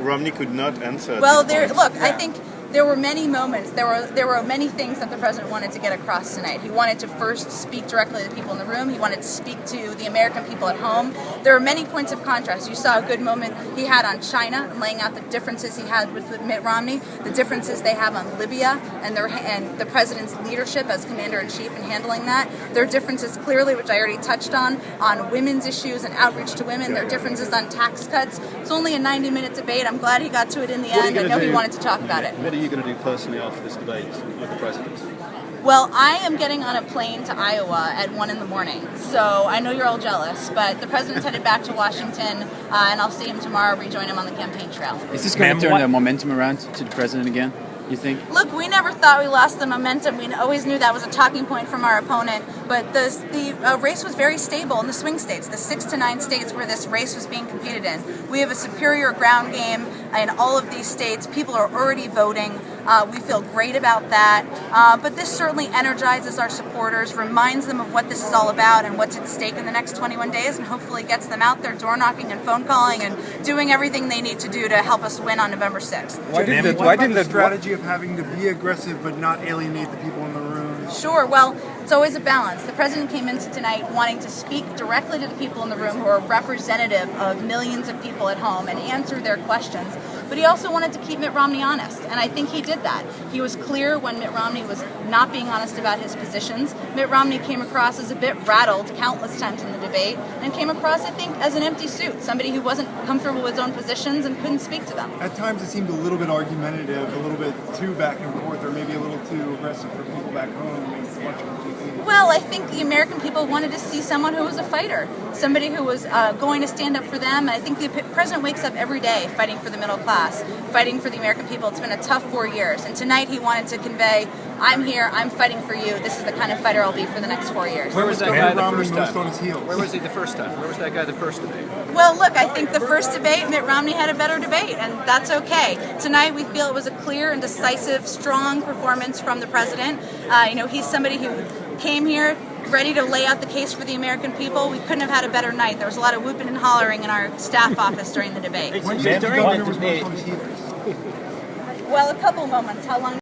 Romney could not answer. Well, I think there were many moments. There were many things that the president wanted to get across tonight. He wanted to first speak directly to the people in the room. He wanted to speak to the American people at home. There are many points of contrast. You saw a good moment he had on China, laying out the differences he had with Mitt Romney, the differences they have on Libya, and the president's leadership as commander-in-chief in handling that. There are differences clearly, which I already touched on women's issues and outreach to women. There are differences on tax cuts. It's only a 90-minute debate. I'm glad he got to it in the end. I know he wanted to talk about it. What are you going to do personally after this debate with the president? Well, I am getting on a plane to Iowa at 1 in the morning, so I know you're all jealous, but the president's headed back to Washington, and I'll see him tomorrow, rejoin him on the campaign trail. Is this going to turn the momentum around to the president again, you think? Look, we never thought we lost the momentum. We always knew that was a talking point from our opponent, but the race was very stable in the swing states, the 6 to 9 states where this race was being competed in. We have a superior ground game in all of these states. People are already voting. We feel great about that, but this certainly energizes our supporters, reminds them of what this is all about and what's at stake in the next 21 days, and hopefully gets them out there door knocking and phone calling and doing everything they need to do to help us win on November 6th. Why didn't the strategy of having to be aggressive but not alienate the people in the room? Sure, well, it's always a balance. The president came into tonight wanting to speak directly to the people in the room who are representative of millions of people at home and answer their questions. But he also wanted to keep Mitt Romney honest, and I think he did that. He was clear when Mitt Romney was not being honest about his positions. Mitt Romney came across as a bit rattled countless times in the debate, and came across, I think, as an empty suit, somebody who wasn't comfortable with his own positions and couldn't speak to them. At times it seemed a little bit argumentative, a little bit too back and forth, or maybe a little too aggressive for people back home. Well, I think the American people wanted to see someone who was a fighter, somebody who was going to stand up for them. And I think the president wakes up every day fighting for the middle class, fighting for the American people. It's been a tough 4 years. And tonight he wanted to convey, I'm here, I'm fighting for you. This is the kind of fighter I'll be for the next 4 years. Where was that guy the first time? On his heels. Where was he the first time? Where was that guy the first debate? Well, look, I think the first debate, Mitt Romney had a better debate, and that's okay. Tonight we feel it was a clear and decisive, strong performance from the president. He's somebody who came here ready to lay out the case for the American people. We couldn't have had a better night. There was a lot of whooping and hollering in our staff office during the debate. When you during the debate. Well, a couple moments. How long?